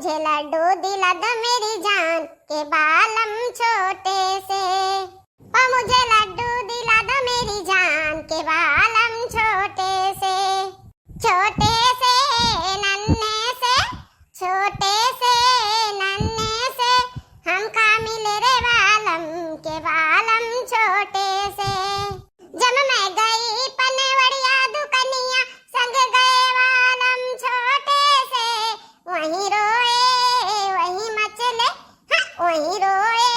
मुझे लड्डू दिला दो मेरी जान के बालम छोटे से। ओ मुझे लड्डू दिला दो मेरी जान के बालम छोटे से। छोटे से नन्हे से, छोटे से नन्हे से, हमका मिले रे बालम के बालम छोटे से। जब मैं गई पनवड़िया दुकनिया संग गए बालम छोटे से। वहीं रोए वहीं मचले, हाँ वहीं रोए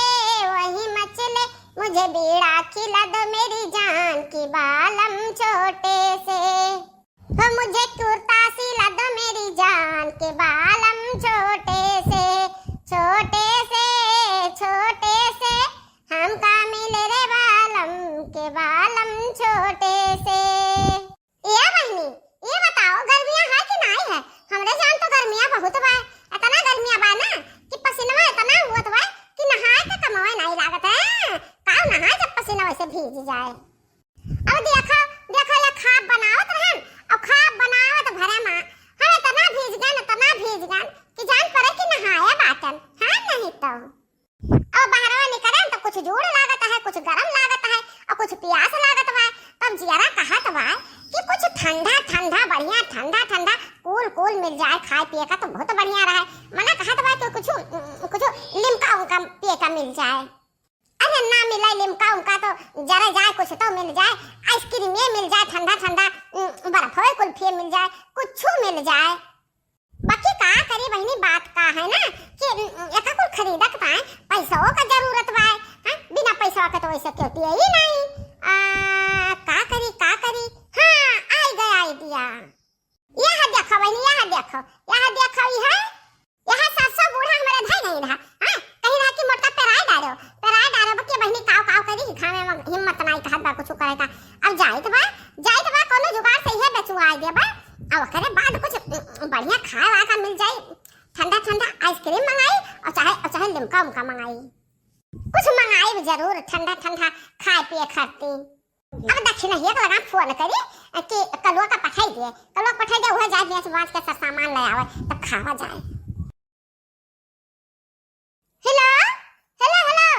वहीं मचले, मुझे बीड़ा खिला दो मेरी जान की बालम छोटे से। हो मुझे कुर्ता सिला दो मेरी जान के बालम छोटे से। छोटे से छोटे से, हमका मिले रे बालम के बालम छोटे से। ये बहनी ये बताओ गर्मियां है कि नहीं है? हमरे जान तो गर्मियां बहुत बा, इतना गर्मियां बा ना कि पसीना इतना हुआ बा कि नहाए के कमाए नहीं लागत है। काऊ नहाए जब पसीना वैसे भीग जाए। अब देखो देखो ये खाब बनावत रहन और खाब बनावत भरे मां हम इतना भीग गन कि जान पड़े कि नहाए बाटन है नहीं तो। अब बाहरवा निकले तो कुछ जोड़ लागत है, कुछ गरम लागत है और कुछ प्यास लागत बा। तब जियारा कहत बा कि कुछ ठंडा ठंडा बढ़िया ठंडा ठंडा कूल कूल मिल जाए खाए पिए का तो बहुत बढ़िया रहे। मना कहत बा कि कुछ लिमका उनका पिए का मिल जाए। अरे ना मिले लिमका उनका तो जरा जाए कुछ तो मिल जाए, आइसक्रीम ये मिल जाए ठंडा ठंडा, बर्फ है कुल्फी मिल जाए, कुछ मिल जाए। बाकी का करी बहनी बात का है ना कि एका कुछ खरीदत पाए पैसों का जरूरत बा। हां बिना पैसा के तो वैसे क्यों ही नहीं। का करी हां आई गया आइडिया। यह देखो बहनी यह देखो यह 700 बूढ़ा हमारे भाई नहीं रहा। हां कहीं रहा कि मोटा पेराई डालो बकी बहनी काव करी खाने में हिम्मत नहीं कहत बा कुछ करे का। अब जाइत बा कोनो जुगाड़ से ही बेचुआ दे बा। अब करे बाद कुछ बढ़िया खाए का मिल जाए, ठंडा ठंडा आइसक्रीम मंगाई और चाहे लिमका उमका मंगाई, कुछ मंगाई जरूर ठंडा ठंडा खाए पिए खाती। अब दक्षिणा ही लगा फोन करी कि कलुआ का पठाई दे वह जाए बेच बांच के सामान ले आवे तब खावा जाए। हेलो हेलो हेलो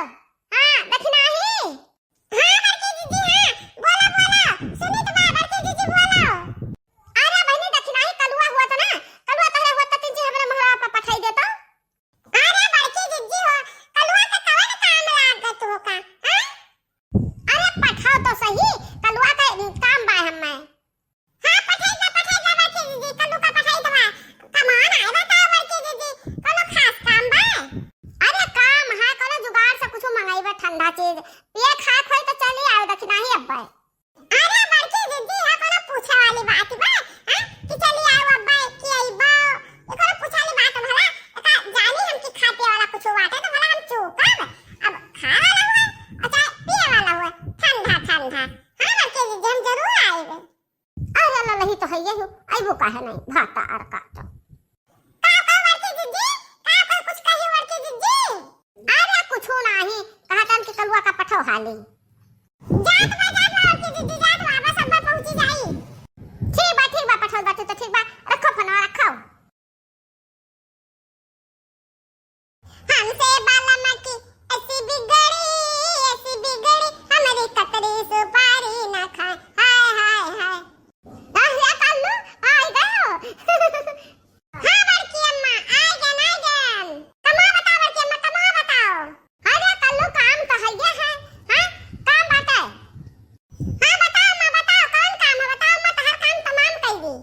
हां दक्षिणा ही हां बड़की दीदी हां बोलो सुनी तो बा बड़की दीदी बोलो। अरे बहनी दक्षिणा ही कलुआ हुआ तो तीन जी हमरा मोहरा पर पठाई दे तो। अरे बड़की दीदी हो कलुआ का कवन काम लागत हो का? हां अरे पठाओ तो सही कलुआ का काम बा हमें। हां पठाई दे बड़की दीदी कलु का पठाई दवा कमान आए बताओ बड़की दीदी कोनो खास काम बा? अरे काम है कोनो जुगाड़ से कुछ मंगाई बा ठंडा चीज पिए खा खोई तो चली आओ दक्षिणा ही अब्बा। अरे बड़की दीदी है कोनो पूछे वाली बात बा हां कि चली आओ अब्बा कि आइबो ये कोनो पूछे वाली बात भला का जानी हम कि खाते वाला कुछ बात है तो भला हम चूकब। अब खा वाला हुआ और चाहे पिए वाला हुआ ठंडा ठंडा हां बड़की दीदी हम जरूर आएंगे। अरे ललही तो है ये आइबो काहे नहीं भाता और का तो का बड़की दीदी का कुछ कही बड़की दीदी? अरे कुछ नहीं कहतन कि कलुआ का पठो हाली जात बड़की दीदी जात बस अब्बा पहुंची जाई। ठीक बा पठो बात तो ठीक बा रखो फोन रखो। हमसे बालम की ऐसी बिगड़ी हमारी कतरी सुपारी ना खाए हाय हाय कल्लू आई गयो। हां बड़की अम्मा आई गन कमा बताओ बड़की अम्मा कमा बताओ। अरे कल्लू काम तो है हां काम बताओ। हां बताओ अम्मा बताओ कौन काम है बताओ अम्मा हर काम तमाम कर दी।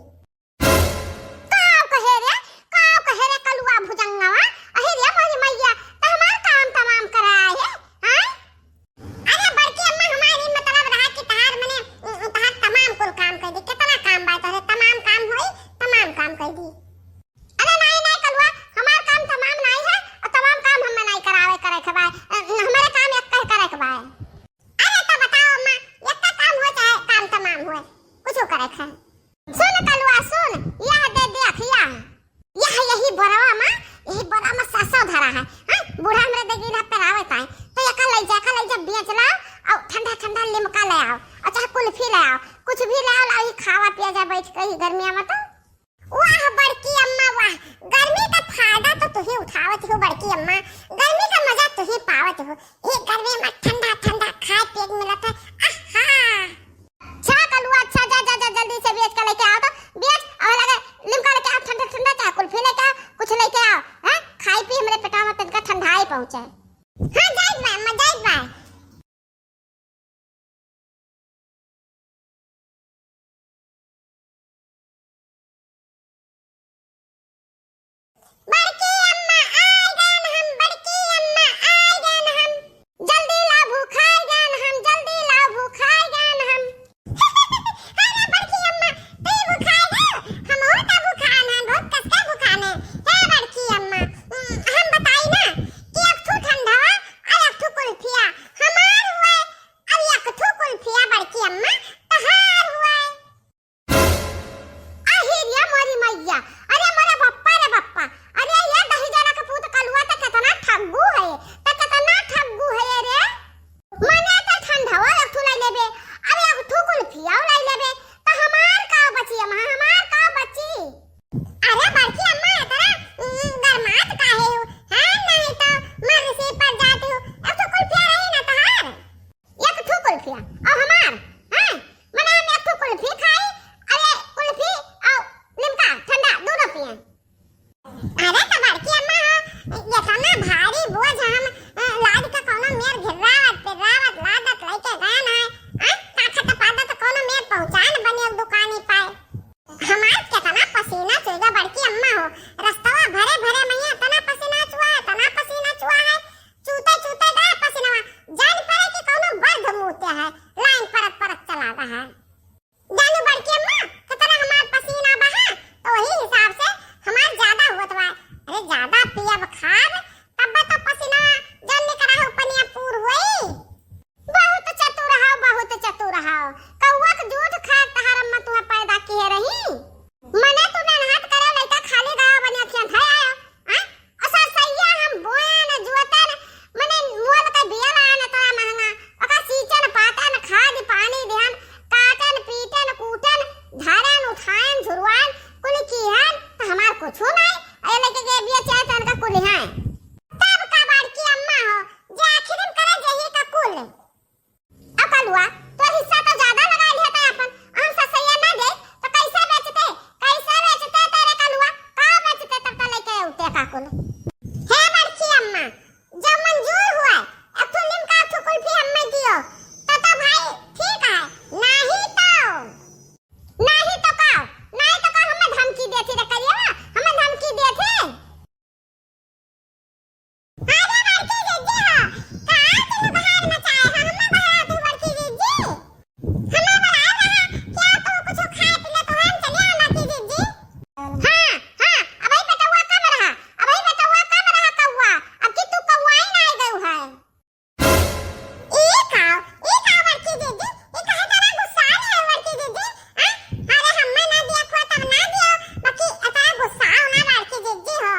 काव कहे रे कलुआ भुजंगवा अहे रे मोरी मैया तो हमार काम तमाम कराए है हां। अरे बड़की अम्मा हमारी मतलब रहा कि तहार तमाम कुल काम कर दी। कितना काम बा तोरे तमाम काम होई तमाम काम कर दी। अरे नहीं कलुआ हमार काम तमाम नहीं है और तमाम काम हम नहीं करे के बा हमारे काम एक करे के बा। अरे तो बताओ अम्मा एक का काम हो चाहे काम तमाम हो कुछ करे के। सुन कलुआ सुन यह दे देखिया यही बड़ा में सासा धरा है हां बूढ़ा हमरे देगी ना पेरावत है तो एक ले जा बेच लाओ और ठंडा ठंडा लिमका ले आओ और चाहे कुल्फी ले आओ कुछ भी ले आओ लाई खावा पिया जा बैठ के गर्मियां में तो। वाह बड़की अम्मा वाह गर्मी का फायदा तो तू ही उठावत हो बड़की अम्मा, गर्मी का मजा तू ही पावत हो। एक गर्मी में ठंडा ठंडा खाए पिए मिलत है। आहा अच्छा कलुआ, अच्छा जा जा जा जल्दी से बेच के लेके आओ, तो बेच और लगे लिमका लेके आओ, ठंडा ठंडा चाहे कुल्फी लेके आओ, कुछ लेके आओ। हैं खाई पी हमरे पेटा में तनका ठंडाई पहुंचे। हां जाई बा अम्मा, जाई बा। बड़की अम्मा आए गन हम, बड़की अम्मा आए गन हम, जल्दी ला भूखाए गन हम, जल्दी ला भूखाए गन हम। अरे बड़की अम्मा तू भूखाए गए, हम और का भूखान है, बहुत कस का भूखान है। हे बड़की अम्मा हम बताई ना कि एक ठू ठंडावा और एक ठू कुल्फिया हमार हुए, अब एक ठू कुल्फिया बड़की अम्मा तहार हुए। आहिरिया मोरी मैया, अरे मोरे बप्पा रे बप्पा, अरे ये दही जरा का पूत कलुआ त कितना ठग्गू है, त कितना ठग्गू है रे। मने त ठंडावा एक ठू लाई लेबे, अब एक ठू कुल्फिया लाई लेबे, त हमार का बची अम्मा, हमार का बची। अरे बड़की अम्मा तेरा गरमात काहे हो, हां नहीं तो मरसी पर जाती हो। एक ठू कुल्फिया रही ना तहार, एक ठू कुल्फिया और हमार। हां मने हम एक ठू कुल्फी खाई, अरे कुल्फी और लिमका ठंडा दोनों पिए। अरे तो बड़की अम्मा ये तो ना भारी बोझ हम लाद के कोनो मेर घिरावत पिरावत लादत लेके गए ना है। ताकत पादत कोनो मेर पहुंचान बने दुकानी पाए। हमार कितना पसीना चुएगा बड़की अम्मा हो, रास्तावा भरे भरे मैया तना पसीना चुआ है, तना पसीना चुआ है, चूते चूते दा पसीना जान पड़े कि कोनो बर्द मुते है, लाइन परत परत चला रहा है। जानू बड़की अम्मा कितना हमार पसीना बहा, तो वही हिसाब से हमार ज्यादा होत बा। अरे ज्यादा पियब खाब तब तो पसीना जल निकरा हो, पनिया पूर होई। बहुत चतुर हाओ, बहुत चतुर हाओ, कौवा के दूध खा तहार अम्मा तुम्हें पैदा किए रही। मने तू मेहनत करे लइका खाली गया बनिया खिया खाए आयो हैं। असा सैया हम बोए न जुवते न, मने मोल का बिया लाए न तोरा महंगा, ओका सींचन पातन खाद पानी देहन, काटन पीटन कूटन धारन उठाएन झुरवाएन कुल कीहन, त हमार कुछो नहीं। ए लेके के बिया चाहे तन का कुल है, तब का बड़की अम्मा हो जे आखिर में करे जही का कुल। अब कलुआ तो हिस्सा तो ज्यादा लगा लिया था अपन, हम ससैया ना दे तो कैसे बेचते, कैसे बेचते तेरे कलुआ, का बेचते तब तो लेके उठे का कुल। हे बड़की अम्मा जब मंजूर हुआ एक ठो लिमका एक ठो कुल्फी हमें दियो तो भाई ठीक है, नहीं तो का हमें धमकी देती रे करिया, हमें धमकी देते। अरे बड़की जीजी हो का तू बाहर मचाए है, हमें बाहर तू बड़की जीजी हमें बुलाया रहा क्या, तू कुछ खाए पीले तो हम चले आ बड़की जीजी। हां अबे बेटवा कब रहा, अबे बेटवा कब रहा कौवा, अब कि तू कौवा ही नहीं गयो है। ई खाओ बड़की जीजी, ई कहे तेरा गुस्सा है बड़की जीजी। अरे हमें ना दिया को तब ना दियो, बाकी इतना गुस्सा ना बड़की जीजी हो।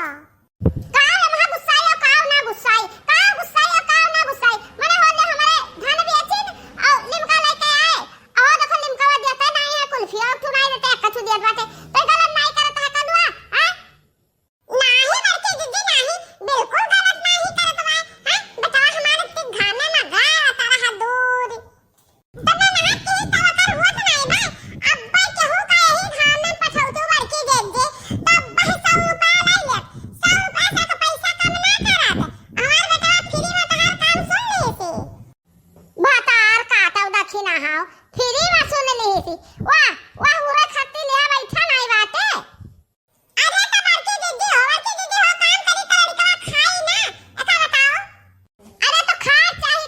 का हम गुस्साई का ना गुस्साई, का गुस्साई का ना गुस्साई, मने होले हमारे धन बेचिन और लिमका लेके आए, और देखो लिमका देता नहीं है, कुल्फी और तू नहीं देता, कछु देत बाटे, तो गलत नहीं करत है कलुआ। हां नहीं बड़की जीजी नहीं, बिल्कुल गलत नहीं करत बा। हां बतावा हमारे के घाने में गा तारा हाथ दूर तब ना की तवा कर होत नहीं बा। अब भाई केहू का यही घाम में पठौतू बड़की जीजी तब भाई 100 रुपया ले ले, 100 रुपया से तो पैसा कम ना करत, हमार बेटा फ्री में तहार काम सुन ली थी। भातार काटव दक्षिणा हाओ फ्री में सुन ली थी, वाह वाह हुए खत्ती ले बैठा नहीं बाटे। अरे तो बड़की जीजी हो काम करी तो लड़का खाई ना, ऐसा बताओ। अरे तो खा चाहिए,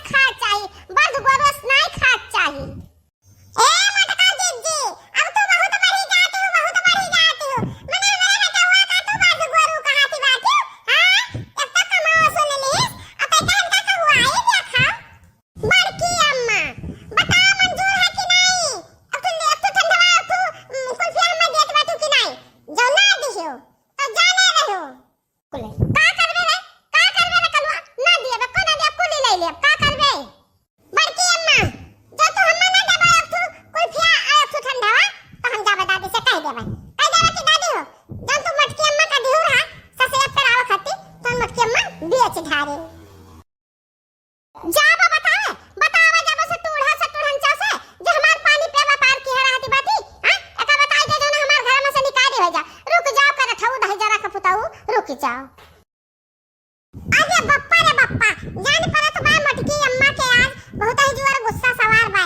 खाए चाहिए, बंद गोरस नहीं खा चाहिए। ए मटका जीजी अब तो बहुत बढ़ी जाती हो, मने मेरे बेटवा का तो बंद गोरू कहती बाटी। हां एक तक कमाओ सुन ली, अब पैसा का हुआ है देखा। बड़की अम्मा बता मंजूर है कि नहीं, अब तो ठंडवा अब तो कुल्फी हमें देत बाटू कि नहीं, जो ना दियो तो जाने रहो कुले का करबे रे कलवा, ना दिए को ना दिए कुली ले ले का करबे। बड़की अम्मा जो तू हमें ना देबा अब तू कुल्फिया अब तू ठंडवा तो हम जा बता दे से कह देबा कि दादी हो जब तू मटकी अम्मा का दिहु रहा धारे जाबो बतावे बतावे जाबो से टूढ़न चासे जे हमार पानी पे व्यापार की हराती बाती हां एका बताई दे जो ना हमार घर में से निकाली हो जा रुक जाओ कर ठऊ दही जरा का पुताऊ रुक जाओ अरे बप्पा रे बप्पा जान परत बा मटकी अम्मा के आज बहुत ही जोर गुस्सा सवार बा